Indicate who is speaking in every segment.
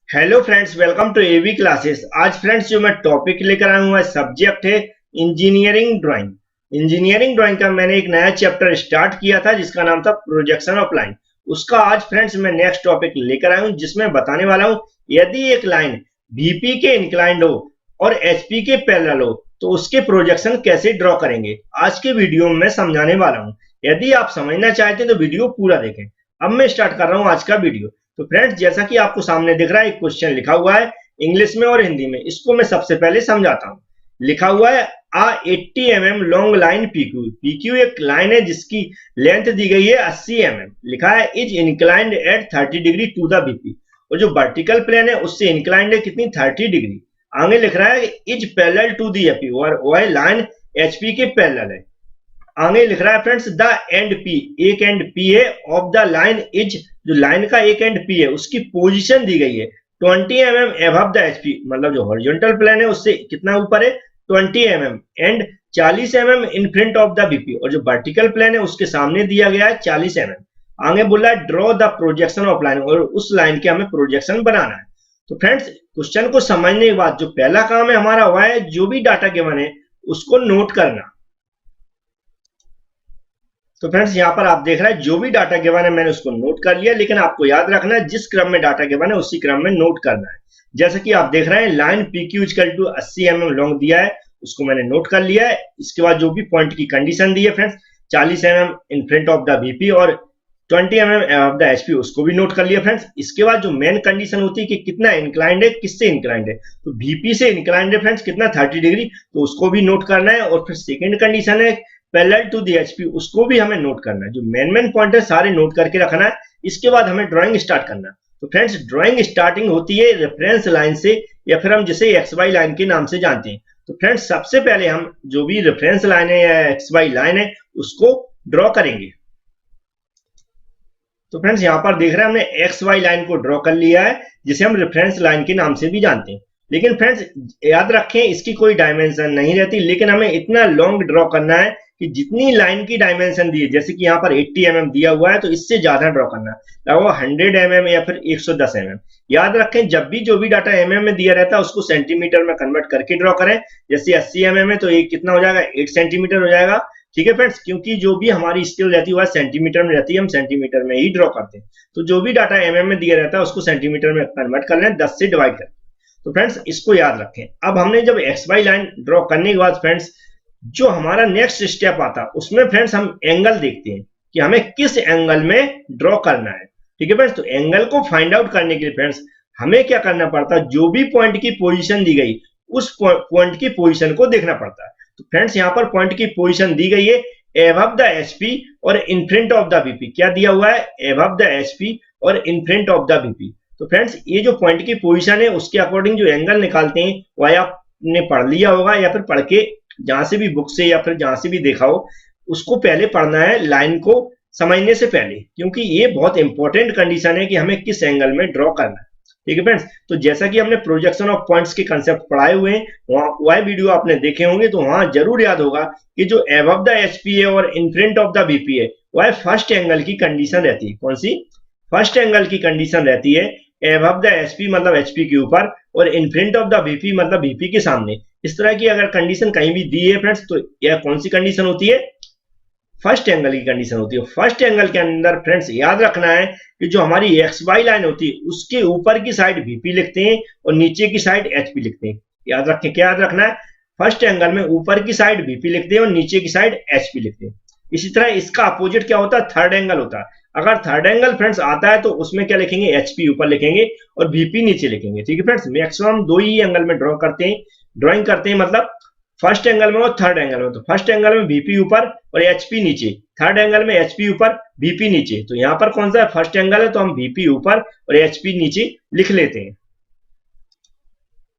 Speaker 1: Hello friends, welcome to AV classes. आज friends जो मैं टॉपिक लेकर आया हूँ सब्जेक्ट है इंजीनियरिंग ड्राइंग। इंजीनियरिंग ड्राइंग का मैंने एक नया चैप्टर स्टार्ट किया था जिसका नाम था प्रोजेक्शन ऑफ लाइन। उसका आज फ्रेंड्स मैं नेक्स्ट टॉपिक लेकर आया हूँ जिसमें बताने वाला हूँ यदि एक लाइन वीपी के इंक्लाइंड हो और एचपी के पैरेलल हो तो उसके प्रोजेक्शन कैसे ड्रॉ करेंगे। आज के वीडियो में मैं समझाने वाला हूँ। यदि आप समझना चाहते हैं तो वीडियो पूरा देखें। अब मैं स्टार्ट कर रहा हूँ आज का वीडियो। तो फ्रेंड्स जैसा कि आपको सामने दिख रहा है एक क्वेश्चन लिखा हुआ है इंग्लिश में और हिंदी में। इसको मैं सबसे पहले समझाता हूँ। लिखा हुआ है आ 80 mm long line PQ. PQ एक लाइन है जिसकी लेंथ दी गई है 80 mm। लिखा है is inclined at 30 degree to the BP. और जो वर्टिकल प्लेन है उससे इंक्लाइंड है कितनी 30 डिग्री। आगे लिख रहा है is parallel to the AP और वह लाइन एचपी के पैरेलल है। आगे लिख रहा है फ्रेंड्स द एंड पी, एक एंड पी है ऑफ द लाइन इज, जो लाइन का एक एंड पी है उसकी पोजीशन दी गई है 20 mm एबव द एचपी। मतलब जो हॉरिजॉन्टल प्लेन है उससे कितना ऊपर है 20 mm and 40 mm in front of the BP. और जो वर्टिकल प्लेन है उसके सामने दिया गया है 40 mm। आगे बोला है draw the projection of line, और उस लाइन के हमें प्रोजेक्शन बनाना है। तो फ्रेंड्स क्वेश्चन को समझने के बाद जो पहला काम है हमारा वह है जो भी डाटा गिवन है उसको नोट करना। तो फ्रेंड्स यहाँ पर आप देख रहे हैं जो भी डाटा गिवन है मैंने उसको नोट कर लिया, लेकिन आपको याद रखना है जिस क्रम में डाटा गिवन है उसी क्रम में नोट करना है। जैसे कि आप देख रहे हैं line P Q equal to 80 mm long दिया है, उसको मैंने नोट कर लिया है। इसके बाद जो भी पॉइंट की कंडीशन दी है friends 40 mm in front of the BP और 20 mm ऑफ द एचपी, उसको भी नोट कर लिया फ्रेंड्स। इसके बाद जो मेन कंडीशन होती है कि कितना इंक्लाइंड है, किससे इंक्लाइंड है, तो बीपी से इंक्लाइंड है फ्रेंड्स कितना 30 डिग्री, तो उसको भी नोट करना है। और फिर सेकंड कंडीशन है पैरेलल टू दी एचपी, उसको भी हमें नोट करना है। जो मेन पॉइंट है सारे नोट करके रखना है। इसके बाद हमें ड्राइंग स्टार्ट करना है। तो फ्रेंड्स ड्राइंग स्टार्टिंग होती है रेफरेंस लाइन से, या फिर हम जिसे एक्स वाई लाइन के नाम से जानते हैं। तो फ्रेंड्स सबसे पहले हम जो भी रेफरेंस लाइन है या एक्स वाई लाइन है उसको ड्रॉ करेंगे। तो फ्रेंड्स यहाँ पर देख रहे हैं हमने एक्स वाई लाइन को ड्रॉ कर लिया है जिसे हम रेफरेंस लाइन के नाम से भी जानते हैं। लेकिन फ्रेंड्स याद रखें इसकी कोई डायमेंशन नहीं रहती, लेकिन हमें इतना लॉन्ग ड्रॉ करना है कि जितनी लाइन की डायमेंशन दी है, जैसे कि यहाँ पर 80 mm दिया हुआ है तो इससे ज्यादा ड्रॉ करना है, लगभग 100 mm या फिर 110 mm। याद रखें जब भी जो भी डाटा mm में दिया रहता है उसको सेंटीमीटर में कन्वर्ट करके ड्रॉ करें। जैसे 80 mm है तो ये कितना हो जाएगा 8 सेंटीमीटर हो जाएगा। ठीक है फ्रेंड्स, क्योंकि जो भी हमारी स्केल रहती है वह सेंटीमीटर में रहती है, हम सेंटीमीटर में ही ड्रॉ करते हैं। तो जो भी डाटा mm में दिया रहता है उसको सेंटीमीटर में कन्वर्ट कर लें 10 से डिवाइड कर। तो फ्रेंड्स इसको याद रखें। अब हमने जब एक्स वाई लाइन ड्रॉ करने के बाद फ्रेंड्स जो हमारा नेक्स्ट स्टेप आता है उसमें फ्रेंड्स हम एंगल देखते हैं कि हमें किस एंगल में ड्रॉ करना है। ठीक है फ्रेंड्स, तो एंगल को फाइंड आउट करने के लिए फ्रेंड्स हमें क्या करना पड़ता है, जो भी पॉइंट की पोजीशन दी गई उस पॉइंट की पोजीशन को देखना पड़ता है। तो फ्रेंड्स यहाँ पर पॉइंट की पोजीशन दी गई है एबव द एचपी और in front of the BP. क्या दिया हुआ है एबव द एचपी और in front of the BP. तो फ्रेंड्स ये जो पॉइंट की पोजीशन है उसके अकॉर्डिंग जो एंगल निकालते हैं वह आपने पढ़ लिया होगा, या फिर पढ़ के जहां से भी बुक से या फिर जहां से भी देखा हो उसको पहले पढ़ना है लाइन को समझने से पहले, क्योंकि ये बहुत इंपॉर्टेंट कंडीशन है कि हमें किस एंगल में ड्रॉ करना है। ठीक है फ्रेंड्स, तो जैसा कि हमने प्रोजेक्शन ऑफ पॉइंट्स के कंसेप्ट पढ़ाए हुए हैं वह वीडियो आपने देखे होंगे, तो वहां जरूर याद होगा कि जो एबव द एचपी है और in front of the BP है वह फर्स्ट एंगल की कंडीशन रहती है। कौन सी फर्स्ट एंगल की कंडीशन रहती है एबव द एचपी मतलब एचपी के ऊपर और in front of the BP मतलब बीपी के सामने। इस तरह की अगर कंडीशन कहीं भी दी है फ्रेंड्स तो यह कौन सी कंडीशन होती है, फर्स्ट एंगल की कंडीशन होती है। फर्स्ट एंगल के अंदर फ्रेंड्स याद रखना है कि जो हमारी एक्स वाई लाइन होती है उसके ऊपर की साइड बीपी लिखते हैं और नीचे की साइड एचपी लिखते हैं। याद रखें, क्या याद रखना है, फर्स्ट एंगल में ऊपर की साइड बीपी लिखते हैं और नीचे की साइड एचपी लिखते हैं। इसी तरह इसका अपोजिट क्या होता है, थर्ड एंगल होता है। अगर थर्ड एंगल फ्रेंड्स आता है तो उसमें क्या लिखेंगे, एचपी ऊपर लिखेंगे और बीपी नीचे लिखेंगे। ठीक है फ्रेंड्स, मैक्सिमम दो ही एंगल में ड्राइंग करते हैं, मतलब फर्स्ट एंगल में और थर्ड एंगल में। तो फर्स्ट एंगल में बीपी ऊपर और एचपी नीचे, थर्ड एंगल में एचपी ऊपर बीपी नीचे। तो यहाँ पर कौन सा है, फर्स्ट एंगल है तो हम बीपी ऊपर और एचपी नीचे लिख लेते हैं।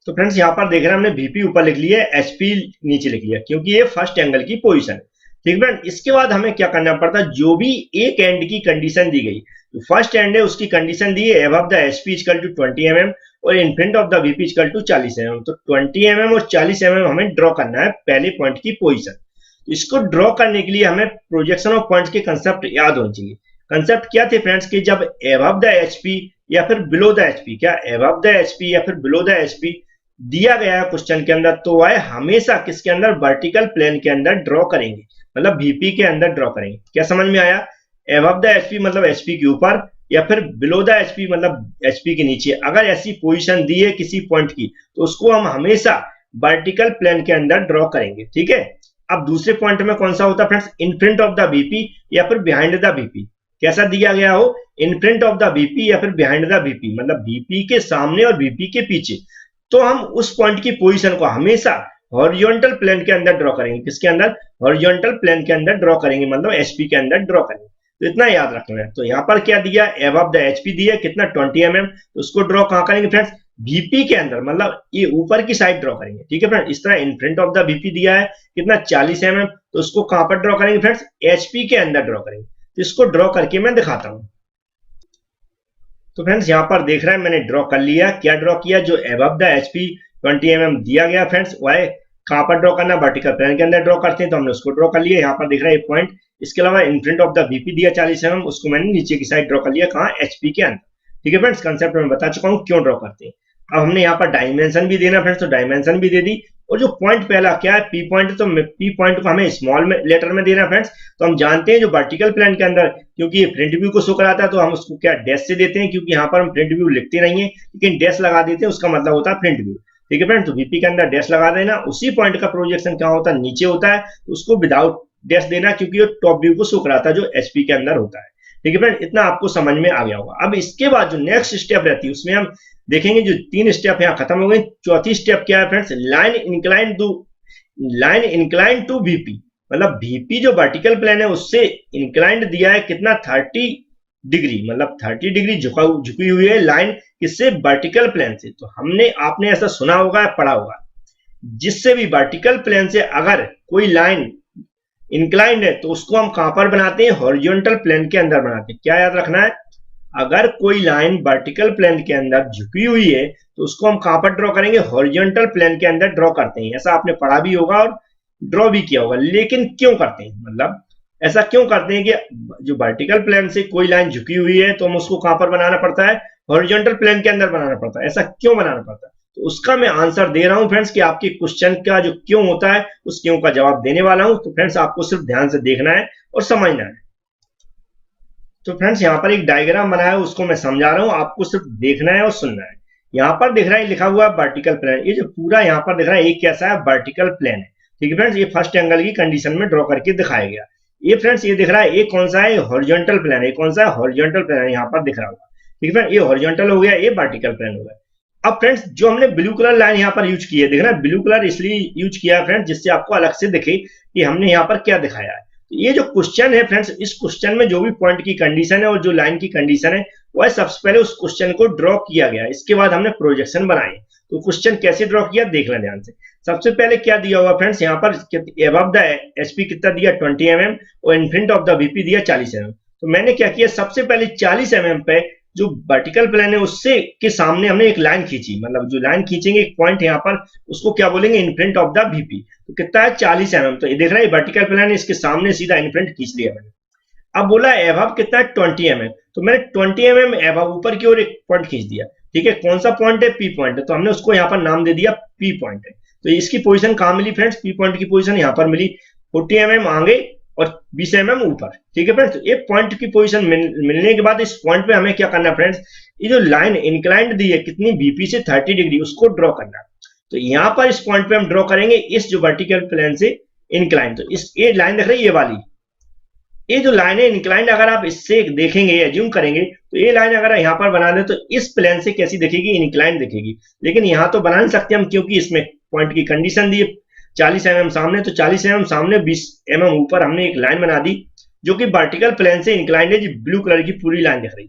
Speaker 1: तो फ्रेंड्स यहाँ पर देख रहे हैं हमने बीपी ऊपर लिख लिया है, एचपी नीचे लिख लिया, क्योंकि ये फर्स्ट एंगल की पोजीशन है। ठीक फ्रेंड, इसके बाद हमें क्या करना पड़ता है, जो भी एक एंड की कंडीशन दी गई, तो फर्स्ट एंड है उसकी कंडीशन दी है above the HP equal to 20 mm और in front of the BP equal to 40 mm। तो 20 mm और 40 mm हमें ड्रॉ करना है पहले पॉइंट की पोजीशन। तो इसको ड्रॉ करने के लिए हमें प्रोजेक्शन ऑफ पॉइंट्स के कंसेप्ट याद होने चाहिए। कंसेप्ट क्या थे फ्रेंड्स कि जब अबव द एचपी या फिर बिलो द एचपी, क्या एबव द एचपी या फिर बिलो द एचपी दिया गया है क्वेश्चन के अंदर, तो वह हमेशा किसके अंदर, वर्टिकल प्लेन के अंदर ड्रॉ करेंगे, मतलब वीपी के अंदर ड्रॉ करेंगे। क्या समझ में आया? एबव द एचपी मतलब एचपी के ऊपर, या फिर बिलो द एचपी मतलब एचपी के नीचे। अगर ऐसी पोजीशन दी है किसी पॉइंट की तो उसको हम हमेशा वर्टिकल प्लेन के अंदर ड्रॉ करेंगे, ठीक है। अब दूसरे पॉइंट में कौन सा होता है friends, in front of the VP या फिर बिहाइंड द वीपी। कैसा दिया गया हो, इन फ्रंट ऑफ द वीपी या फिर बिहाइंड द वीपी, मतलब वीपी के सामने और वीपी के पीछे। तो हम उस पॉइंट की पोजीशन को हमेशा हॉरिजॉन्टल प्लेन के अंदर ड्रॉ करेंगे। किसके अंदर, हॉरिजॉन्टल प्लेन के अंदर ड्रॉ करेंगे, मतलब एचपी के अंदर ड्रॉ करेंगे। तो इतना याद रखना है। तो यहाँ पर क्या दिया, एबव द एचपी दिया कितना 20 mm, तो उसको ड्रॉ कहाँ करेंगे फ्रेंड्स, वीपी के अंदर, मतलब ये ऊपर की साइड ड्रॉ करेंगे, ठीक है फ्रेंड्स। इस तरह इन फ्रंट ऑफ द वीपी दिया है कितना 40 mm, तो उसको कहां पर ड्रॉ करेंगे फ्रेंड्स, एचपी के अंदर ड्रॉ करेंगे। तो इसको ड्रॉ करके मैं दिखाता हूं। तो फ्रेंड्स यहाँ पर देख रहे हैं मैंने ड्रॉ कर लिया। क्या ड्रॉ किया, जो एबव द एचपी 20 mm दिया गया फ्रेंड्स, वह कहां पर ड्रॉ करना, वर्टिकल प्लेन के अंदर ड्रॉ करते हैं, तो हमने उसको ड्रॉ कर लिया। यहाँ पर दिख रहा है एक पॉइंट। इसके अलावा इन फ्रंट ऑफ द वीपी दिया 40 mm, उसको मैंने नीचे की साइड ड्रॉ कर लिया, कहां, एचपी के अंदर, ठीक है फ्रेंड्स। कंसेप्ट मैं बता चुका हूं क्यों ड्रॉ करते हैं। अब हमने यहाँ पर डायमेंशन भी देना फ्रेंड्स, तो डायमेंशन भी दे दी। और जो पॉइंट पहला क्या है, पी पॉइंट, तो पी पॉइंट को हमें स्मॉल में लेटर में देना फ्रेंड्स। तो हम जानते हैं जो वर्टिकल प्लेन के अंदर, क्योंकि ये फ्रंट व्यू को शो कराता है, तो हम उसको क्या डैश से देते हैं, क्योंकि यहाँ पर हम फ्रंट व्यू लिखते नहीं है लेकिन डैश लगा देते हैं, उसका मतलब होता है फ्रंट व्यू, ठीक है फ्रेंड्स। तो वीपी के अंदर डैश लगा देना। उसी पॉइंट का प्रोजेक्शन क्या होता है, नीचे होता है, तो उसको विदाउट डैश देना, क्योंकि वो टॉप व्यू को शो कराता है जो एचपी के अंदर होता है, ठीक है फ्रेंड। इतना आपको समझ में आ गया होगा। अब इसके बाद जो नेक्स्ट स्टेप रहती है उसमें हम देखेंगे, जो 3 स्टेप यहाँ खत्म हो गई। चौथी स्टेप क्या है friends, line incline to VP, मतलब वीपी जो वर्टिकल प्लेन है उससे इंक्लाइंड दिया है कितना 30 डिग्री, मतलब 30 डिग्री झुकी हुई है लाइन, किससे, वर्टिकल प्लेन से। तो हमने आपने ऐसा सुना होगा, पढ़ा होगा, जिससे भी वर्टिकल प्लेन से अगर कोई लाइन इंक्लाइंड है तो उसको हम कहां पर बनाते हैं, हॉरिजॉन्टल प्लेन के अंदर बनाते हैं। क्या याद रखना है, अगर कोई लाइन वर्टिकल प्लेन के अंदर झुकी हुई है तो उसको हम कहां पर ड्रॉ करेंगे, हॉरिजॉन्टल प्लेन के अंदर ड्रॉ करते हैं। ऐसा आपने पढ़ा भी होगा और ड्रॉ भी किया होगा। लेकिन क्यों करते हैं, मतलब ऐसा क्यों करते हैं कि जो वर्टिकल प्लेन से कोई लाइन झुकी हुई है तो हम उसको कहां पर बनाना पड़ता है, हॉरिजॉन्टल प्लेन के अंदर बनाना पड़ता है। ऐसा क्यों बनाना पड़ता है, तो उसका मैं आंसर दे रहा हूं फ्रेंड्स, कि आपके क्वेश्चन का जो क्यों होता है उस क्यों का जवाब देने वाला हूं। तो फ्रेंड्स आपको सिर्फ ध्यान से देखना है और समझना है। तो फ्रेंड्स यहाँ पर एक डायग्राम बनाया है, उसको मैं समझा रहा हूँ, आपको सिर्फ देखना है और सुनना है। यहाँ पर दिख रहा है लिखा हुआ वर्टिकल प्लेन, ये जो पूरा यहाँ पर दिख रहा है ये कैसा है, वर्टिकल प्लेन है, ठीक है फ्रेंड्स। ये फर्स्ट एंगल की कंडीशन में ड्रॉ करके दिखाया गया। ये फ्रेंड्स ये दिख रहा है, ये कौन सा है, हॉरिजॉन्टल प्लेन है। कौन सा है, हॉरिजॉन्टल प्लेन है, यहाँ पर दिख रहा होगा, ठीक है फ्रेंड। ये हॉरिजॉन्टल हो गया, ये वर्टिकल प्लेन हो गया। अब फ्रेंड्स जो हमने ब्लू कलर लाइन यहाँ पर यूज की है, देख रहे हैं, ब्लू कलर इसलिए यूज किया है फ्रेंड्स जिससे आपको अलग से दिखे कि हमने यहाँ पर क्या दिखाया है। तो ये जो क्वेश्चन है फ्रेंड्स, इस क्वेश्चन में जो भी पॉइंट की कंडीशन है और जो लाइन की कंडीशन है वह सबसे पहले उस क्वेश्चन को ड्रॉ किया गया, इसके बाद हमने प्रोजेक्शन बनाए। तो क्वेश्चन कैसे ड्रॉ किया देख लें ध्यान से। सबसे पहले क्या दिया हुआ फ्रेंड्स, यहाँ पर अबव द एचपी कितना दिया 20 mm और in front of the VP दिया 40 mm। तो मैंने क्या किया, सबसे पहले 40 mm पे जो वर्टिकल प्लेन है उससे के सामने हमने एक लाइन खींची, मतलब जो लाइन खींचेंगे एक पॉइंट यहाँ पर, उसको क्या बोलेंगे, इन फ्रंट ऑफ द वीपी। तो कितना है 40 mm। तो ये देख रहा है वर्टिकल प्लेन है, इसके सामने सीधा इन फ्रंट खींच लिया मैंने। अब बोला एबव कितना है 20 mm, तो मैंने 20 mm एबव ऊपर की ओर एक पॉइंट खींच दिया, ठीक है। कौन सा पॉइंट है, पी पॉइंट है, तो हमने उसको यहाँ पर नाम दे दिया पी पॉइंट है। तो इसकी पोजीशन कहाँ मिली फ्रेंड्स, पी पॉइंट की पोजीशन यहाँ पर मिली 40 mm आगे और 20 mm ऊपर, ठीक है फ्रेंड्स। तो एक पॉइंट की पोजीशन मिलने के बाद इस पॉइंट पे हमें क्या करना फ्रेंड्स, ये जो लाइन इंक्लाइंड दी है कितनी, बीपी से 30 डिग्री, उसको ड्रॉ करना। तो यहाँ पर इस पॉइंट पे हम ड्रॉ करेंगे इस जो वर्टिकल प्लेन से इंक्लाइंड। तो इस ये लाइन देख रहे हैं, ये वाली, ये जो लाइन है इंक्लाइंड, अगर आप इससे देखेंगे, एज्यूम करेंगे, तो ये लाइन अगर यहाँ पर बना दे तो इस प्लेन से कैसी दिखेगी, इंक्लाइंड दिखेगी। लेकिन यहाँ तो बना नहीं सकते हम, क्योंकि इसमें पॉइंट की कंडीशन दी है 40 mm सामने, तो 40 mm सामने 20 mm ऊपर हमने एक लाइन बना दी जो कि वर्टिकल प्लेन से इंक्लाइंड है। ब्लू कलर की पूरी लाइन दिख रही।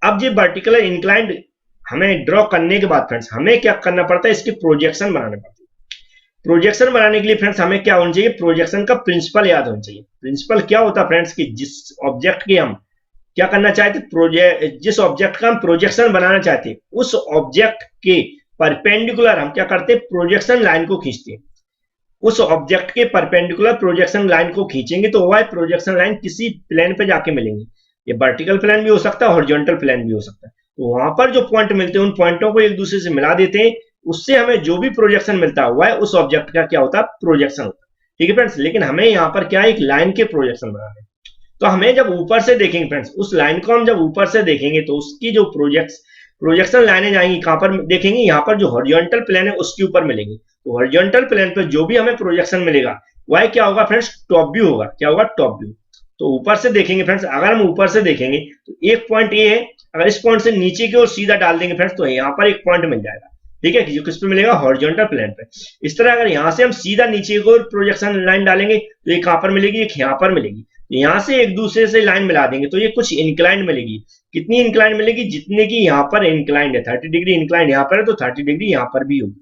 Speaker 1: अब ये वर्टिकल इंक्लाइंड हमें ड्रॉ करने के बाद फ्रेंड्स हमें क्या करना पड़ता है, इसके प्रोजेक्शन बनाने पड़ते हैं। प्रोजेक्शन बनाने के लिए फ्रेंड्स हमें क्या होना चाहिए, प्रोजेक्शन का प्रिंसिपल याद होना चाहिए। प्रिंसिपल क्या होता है फ्रेंड्स, कि जिस ऑब्जेक्ट के हम क्या करना चाहते, जिस ऑब्जेक्ट का हम प्रोजेक्शन बनाना चाहते हैं उस ऑब्जेक्ट के परपेंडिकुलर हम क्या करते हैं, प्रोजेक्शन लाइन को खींचते हैं। उस ऑब्जेक्ट के परपेंडिकुलर प्रोजेक्शन लाइन को खींचेंगे तो वह प्रोजेक्शन लाइन किसी प्लेन पे जाके मिलेंगी। ये वर्टिकल प्लेन भी हो सकता है, हॉरिजॉन्टल प्लेन भी हो सकता है। तो वहां पर जो पॉइंट मिलते हैं उन पॉइंटों को एक दूसरे से मिला देते हैं, उससे हमें जो भी प्रोजेक्शन मिलता हुआ है उस ऑब्जेक्ट का क्या होता है, प्रोजेक्शन होता है। ठीक है फ्रेंड्स, लेकिन हमें यहाँ पर क्या है, एक लाइन के प्रोजेक्शन बनाने हैं। तो हमें जब ऊपर से देखेंगे फ्रेंड्स, उस लाइन को हम जब ऊपर से देखेंगे तो उसकी जो प्रोजेक्शन लाइनें जाएंगी कहां पर देखेंगे, यहाँ पर जो हॉरिजॉन्टल प्लेन है उसके ऊपर मिलेंगी। तो हॉरिजॉन्टल प्लेन पर जो भी हमें प्रोजेक्शन मिलेगा वह क्या होगा फ्रेंड्स, टॉप व्यू होगा। क्या होगा, टॉप व्यू। तो ऊपर से देखेंगे फ्रेंड्स, अगर हम ऊपर से देखेंगे तो एक पॉइंट ये है, अगर इस पॉइंट से नीचे की ओर सीधा डाल देंगे फ्रेंड्स तो यहाँ पर एक पॉइंट मिल जाएगा। ठीक है, जो किस पे मिलेगा, हॉरिजॉन्टल प्लेन पे। इस तरह अगर यहाँ से हम सीधा नीचे की ओर प्रोजेक्शन लाइन डालेंगे तो ये कहां पर मिलेगी, एक यहाँ पर मिलेगी। यहाँ से एक दूसरे से लाइन मिला देंगे तो ये कुछ इंक्लाइंड मिलेगी। कितनी इंक्लाइंड मिलेगी, जितने की यहाँ पर इंक्लाइंड है, 30 डिग्री इंक्लाइंड यहाँ पर है तो 30 डिग्री यहाँ पर भी होगी।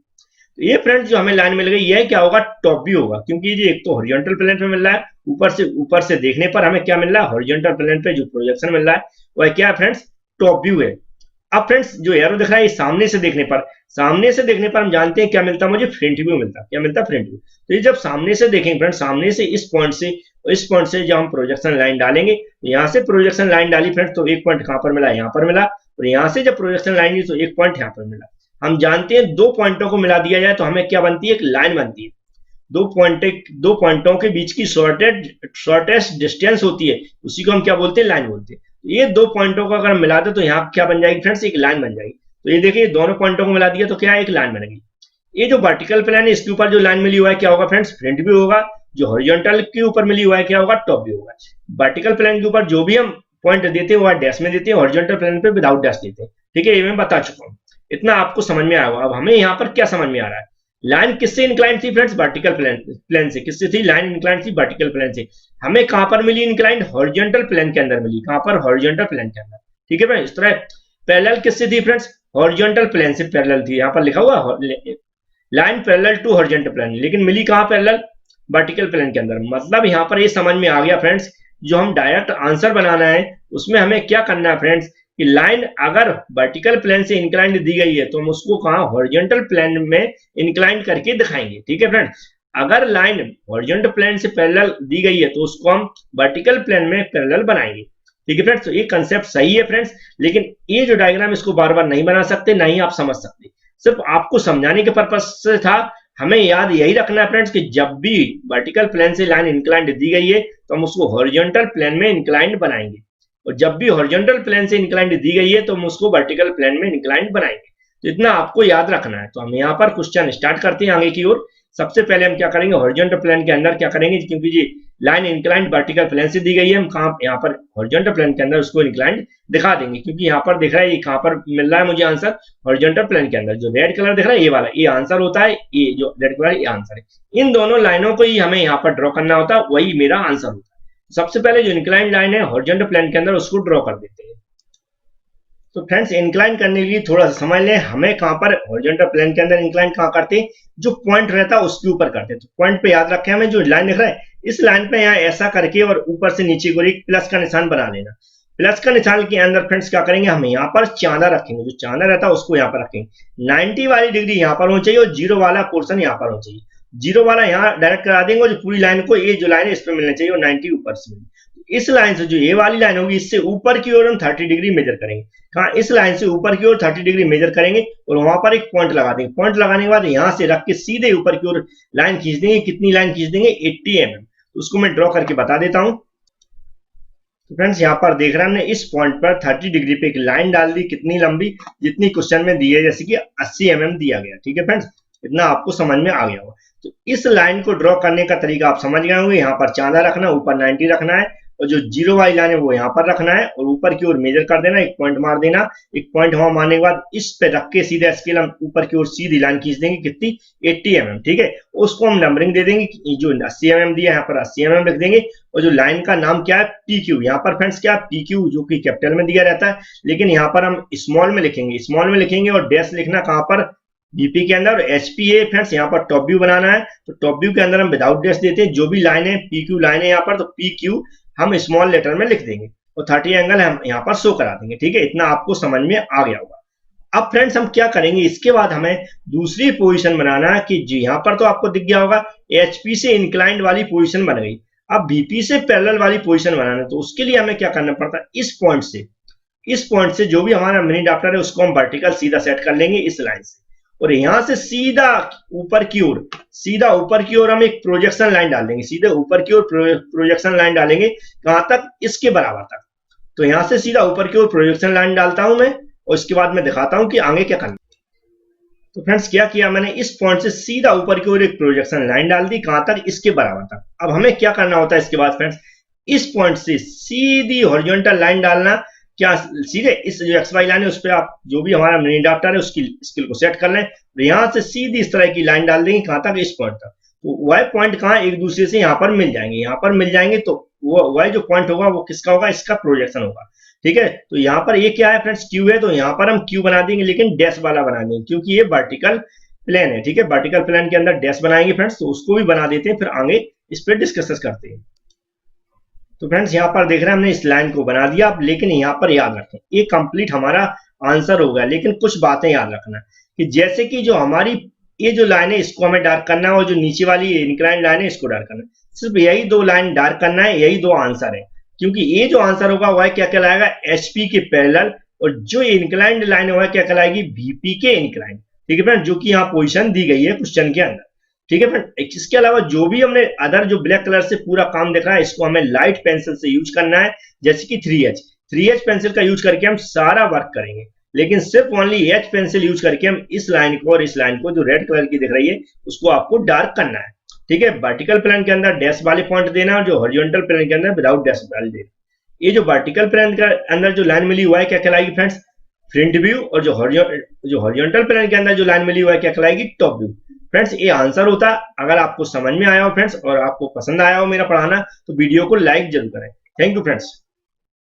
Speaker 1: तो ये फ्रेंड्स जो हमें लाइन मिल गई, ये क्या होगा, टॉप व्यू होगा, क्योंकि ये एक तो हॉरिजॉन्टल प्लेन पे मिल रहा है, ऊपर से देखने पर हमें क्या मिल रहा है, हॉरिजॉन्टल प्लेन पे जो प्रोजेक्शन मिल रहा है वह क्या है फ्रेंड्स, टॉप व्यू है। अब फ्रेंड्स जो एरो दिख रहा है, सामने से देखने पर हम जानते हैं क्या मिलता है, मुझे फ्रंट व्यू मिलता है। क्या मिलता है, फ्रंट व्यू। तो ये जब सामने से देखेंगे फ्रेंड्स, सामने से इस पॉइंट से जब हम प्रोजेक्शन लाइन डालेंगे, तो यहाँ से प्रोजेक्शन लाइन डाली फ्रेंड्स तो एक पॉइंट कहां पर मिला, यहाँ पर मिला। और यहाँ से जब प्रोजेक्शन लाइन दी तो एक पॉइंट यहाँ पर मिला। हम जानते हैं दो पॉइंटों को मिला दिया जाए तो हमें क्या बनती है, एक लाइन बनती है। दो पॉइंटों के बीच की शॉर्टेस्ट डिस्टेंस होती है, उसी को हम क्या बोलते हैं, लाइन बोलते हैं। ये दो पॉइंटों को अगर मिला दे तो यहाँ क्या बन जाएगी फ्रेंड्स, एक लाइन बन जाएगी। तो ये देखिए दोनों पॉइंटों को मिला दिया तो क्या है, एक लाइन बनेगी। ये जो वर्टिकल प्लेन है इसके ऊपर जो लाइन मिली हुआ है क्या होगा फ्रेंड्स, फ्रंट व्यू होगा। जो हॉरिजॉन्टल के ऊपर मिली हुआ है क्या होगा, टॉप व्यू होगा। वर्टिकल प्लेन के ऊपर जो भी हम पॉइंट देते हैं वो डैश में देते हैं, हॉरिजॉन्टल प्लेन पे विदाउट डैश देते हैं। ठीक है, ये मैं बता चुका हूँ, इतना आपको समझ में आया होगा। अब हमें यहाँ पर क्या समझ में आ रहा है, लाइन किससे इंक्लाइंड थी फ्रेंड्स, वर्टिकल प्लेन से। किससे थी लाइन इंक्लाइंड थी, वर्टिकल प्लेन से। हमें कहां पर मिली इंक्लाइंड, हॉरिजॉन्टल प्लेन के अंदर मिली। कहां पर, हॉरिजॉन्टल प्लेन के अंदर। ठीक है फ्रेंड्स, इस तरह पैरेलल किससे थी फ्रेंड्स, हॉरिजॉन्टल प्लेन से पैरेलल थी। यहाँ पर लिखा हुआ line parallel to horizontal plane, लेकिन मिली कहां, पैरेलल वर्टिकल प्लेन के अंदर। मतलब यहाँ पर ये समझ में आ गया फ्रेंड्स, जो हम डायरेक्ट आंसर बनाना है उसमें हमें क्या करना है फ्रेंड्स, कि लाइन अगर वर्टिकल प्लेन से इंक्लाइंड दी गई है तो हम उसको कहां, हॉरिजॉन्टल प्लेन में इंक्लाइंड करके दिखाएंगे। ठीक है फ्रेंड्स, अगर लाइन हॉरिजॉन्टल प्लेन से पैरेलल दी गई है तो उसको हम वर्टिकल प्लेन में पैरेलल बनाएंगे। ठीक है फ्रेंड्स, तो ये कंसेप्ट सही है फ्रेंड्स, लेकिन ये जो डायग्राम इसको बार बार नहीं बना सकते, ना ही आप समझ सकते, सिर्फ आपको समझाने के पर्पज से था। हमें याद यही रखना है फ्रेंड्स कि जब भी वर्टिकल प्लेन से लाइन इंक्लाइंड दी गई है तो हम उसको हॉरिजॉन्टल प्लेन में इंक्लाइंड बनाएंगे, और जब भी हॉरिजॉन्टल प्लेन से इंक्लाइंड दी गई है तो हम उसको वर्टिकल प्लेन में इंक्लाइंड बनाएंगे। तो इतना आपको याद रखना है। तो हम यहाँ पर क्वेश्चन स्टार्ट करते हैं आगे की ओर। सबसे पहले हम क्या करेंगे, हॉरिजॉन्टल प्लेन के अंदर क्या करेंगे, क्योंकि ये लाइन इंक्लाइंड वर्टिकल प्लेन से दी गई है, हम कहाँ यहाँ पर हॉरिजॉन्टल प्लेन के अंदर उसको इंक्लाइंड दिखा देंगे। क्योंकि यहाँ पर दिख रहा है, ये कहाँ पर मिल रहा है मुझे आंसर, हॉरिजॉन्टल प्लेन के अंदर। जो रेड कलर दिख रहा है ये वाला, ये आंसर होता है, ये जो रेड कलर ये आंसर है। इन दोनों लाइनों को ही हमें यहाँ पर ड्रॉ करना होता है, वही मेरा आंसर होता है। सबसे पहले जो इंक्लाइंड लाइन है हॉरिजॉन्टल प्लेन के अंदर उसको ड्रॉ कर देते हैं। तो फ्रेंड्स इंक्लाइन करने के लिए थोड़ा सा समझ लें, हमें कहां पर हॉरिजॉन्टल प्लेन के अंदर इंक्लाइन कहां करते हैं, जो पॉइंट रहता है उसके ऊपर करते हैं। तो पॉइंट पे याद रखें, हमें जो लाइन दिख रहा है इस लाइन पे यहाँ ऐसा करके और ऊपर से नीचे को एक प्लस का निशान बना लेना। प्लस का निशान के अंदर फ्रेंड्स क्या करेंगे, हम यहाँ पर चांदा रखेंगे, जो चांदा रहता है उसको यहाँ पर रखेंगे। 90 वाली डिग्री यहाँ पर होनी चाहिए और 0 वाला पोर्सन यहाँ पर होना चाहिए। 0 वाला यहाँ डायरेक्ट करा देंगे और जो पूरी लाइन को, ये जो लाइन है इस पे मिलना चाहिए और 90 ऊपर से मिलेगी। इस लाइन से जो ये वाली लाइन होगी इससे ऊपर की ओर हम 30 डिग्री मेजर करेंगे। कहाँ, इस लाइन से ऊपर की ओर 30 डिग्री मेजर करेंगे और वहां पर एक पॉइंट लगा देंगे। पॉइंट लगाने के बाद यहाँ से रख के सीधे ऊपर की ओर लाइन खींच देंगे। कितनी लाइन खींच देंगे, 80 mm। तो उसको मैं ड्रॉ करके बता देता हूँ। तो फ्रेंड्स यहाँ पर देख रहे हैं, हमने इस पॉइंट पर 30 डिग्री पे एक लाइन डाल दी, कितनी लंबी, जितनी क्वेश्चन में दी है, जैसे कि 80 mm दिया गया। ठीक है फ्रेंड्स, इतना आपको समझ में आ गया होगा। तो इस लाइन को ड्रॉ करने का तरीका आप समझ गए होंगे। यहाँ पर चांदा रखना, ऊपर 90 रखना है और जो 0 वाली लाइन है वो यहाँ पर रखना है और ऊपर की ओर मेजर कर देना, एक पॉइंट मार देना। एक पॉइंट वहां मारने के बाद इस पे रख के सीधा स्केल हम ऊपर की ओर सीधी लाइन खींच देंगे, कितनी, 80 mm। ठीक है, उसको हम नंबरिंग दे देंगे, जो 80 mm दिया यहाँ पर 80 mm लिख देंगे। और जो लाइन का नाम क्या है, PQ। यहाँ पर फ्रेंड्स क्या, PQ जो कि कैपिटल में दिया रहता है, लेकिन यहाँ पर हम स्मॉल में लिखेंगे और डैश लिखना कहाँ पर, बीपी के अंदर। और HPA फ्रेंड्स यहाँ पर टॉप व्यू बनाना है, तो टॉप व्यू के अंदर हम विदाउट डैश देते हैं। जो भी लाइन है PQ लाइन है यहाँ पर, तो PQ हम स्मॉल लेटर में लिख देंगे और 30 एंगल हम यहाँ पर शो करा देंगे। ठीक है, इतना आपको समझ में आ गया होगा। अब फ्रेंड्स हम क्या करेंगे, इसके बाद हमें दूसरी पोजीशन बनाना है कि जी यहाँ पर तो आपको दिख गया होगा HP से इंक्लाइंड वाली पोजीशन बन गई। अब BP से पैरेलल वाली पोजीशन बनाना है, तो उसके लिए हमें क्या करना पड़ता है, इस पॉइंट से इस पॉइंट से जो भी हमारा मिनी डाप्टर है उसको हम वर्टिकल सीधा सेट कर लेंगे इस लाइन से, और यहां से सीधा ऊपर की ओर हम एक प्रोजेक्शन लाइन डाल देंगे, सीधे ऊपर की ओर प्रोजेक्शन लाइन डालेंगे, कहां तक, इसके बराबर तक। तो यहां से सीधा ऊपर की ओर प्रोजेक्शन लाइन डालता हूं मैं, और इसके बाद मैं दिखाता हूं कि आगे क्या करना। तो फ्रेंड्स क्या किया मैंने, इस पॉइंट से सीधा ऊपर की ओर एक प्रोजेक्शन लाइन डाल दी, कहां तक, इसके बराबर तक। अब हमें क्या करना होता है इसके बाद फ्रेंड्स, इस पॉइंट से सीधी हॉरिजॉन्टल लाइन डालना, क्या सीधे इस जो एक्स वाई लाइन है उस पर आप जो भी हमारा मिनी डाप्टर है उसकी स्किल को सेट कर लें, यहां से सीधी इस तरह की लाइन डाल देंगे, कहां तक, इस पॉइंट तक। तो वह पॉइंट कहां एक दूसरे से यहां पर मिल जाएंगे, तो वह जो पॉइंट होगा वो किसका होगा, इसका प्रोजेक्शन होगा। ठीक है, तो यहाँ पर ये क्या है फ्रेंड्स, क्यू है, तो यहाँ पर हम क्यू बना देंगे, लेकिन डैश वाला बना देंगे क्योंकि ये वर्टिकल प्लेन है। ठीक है, वर्टिकल प्लेन के अंदर डैश बनाएंगे फ्रेंड्स, तो उसको भी बना देते हैं, फिर आगे इस पर डिस्कस करते हैं। तो फ्रेंड्स यहाँ पर देख रहे हैं हमने इस लाइन को बना दिया, लेकिन यहाँ पर याद रखें ये कंप्लीट हमारा आंसर होगा, लेकिन कुछ बातें याद रखना कि जैसे कि जो हमारी ये जो लाइन है इसको हमें डार्क करना है, और जो नीचे वाली इंक्लाइन लाइन है इसको डार्क करना है, सिर्फ यही दो लाइन डार्क करना है, यही दो आंसर है। क्योंकि ये जो आंसर होगा वह क्या कहलाएगा, एचपी के पैरेलल, और जो इंक्लाइंड लाइन है वह क्या कहलाएगी, वीपी के इंक्लाइंड। ठीक है फ्रेंड, जो कि यहाँ पोजीशन दी गई है क्वेश्चन के अंदर। ठीक है फ्रेंड, इसके अलावा जो भी हमने अदर जो ब्लैक कलर से पूरा काम देखा है इसको हमें लाइट पेंसिल से यूज करना है, जैसे कि 3H पेंसिल का यूज करके हम सारा वर्क करेंगे, लेकिन सिर्फ ओनली H पेंसिल यूज करके हम इस लाइन को और इस लाइन को जो रेड कलर की दिख रही है उसको आपको डार्क करना है। ठीक है, वर्टिकल प्लेन के अंदर डैश वाले पॉइंट देना और जो हॉरिजॉन्टल प्लेन के अंदर विदाउट डैश वाले देना। ये जो वर्टिकल प्लेन के अंदर जो लाइन मिली हुआ है क्या कहलाएगी फ्रेंड्स, फ्रंट व्यू, और जो हॉरिजॉन्टल प्लेन के अंदर जो लाइन मिली हुआ है क्या कहलाएगी, टॉप व्यू। फ्रेंड्स ये आंसर होता है। अगर आपको समझ में आया हो फ्रेंड्स और आपको पसंद आया हो मेरा पढ़ाना, तो वीडियो को लाइक जरूर करें। Thank you friends.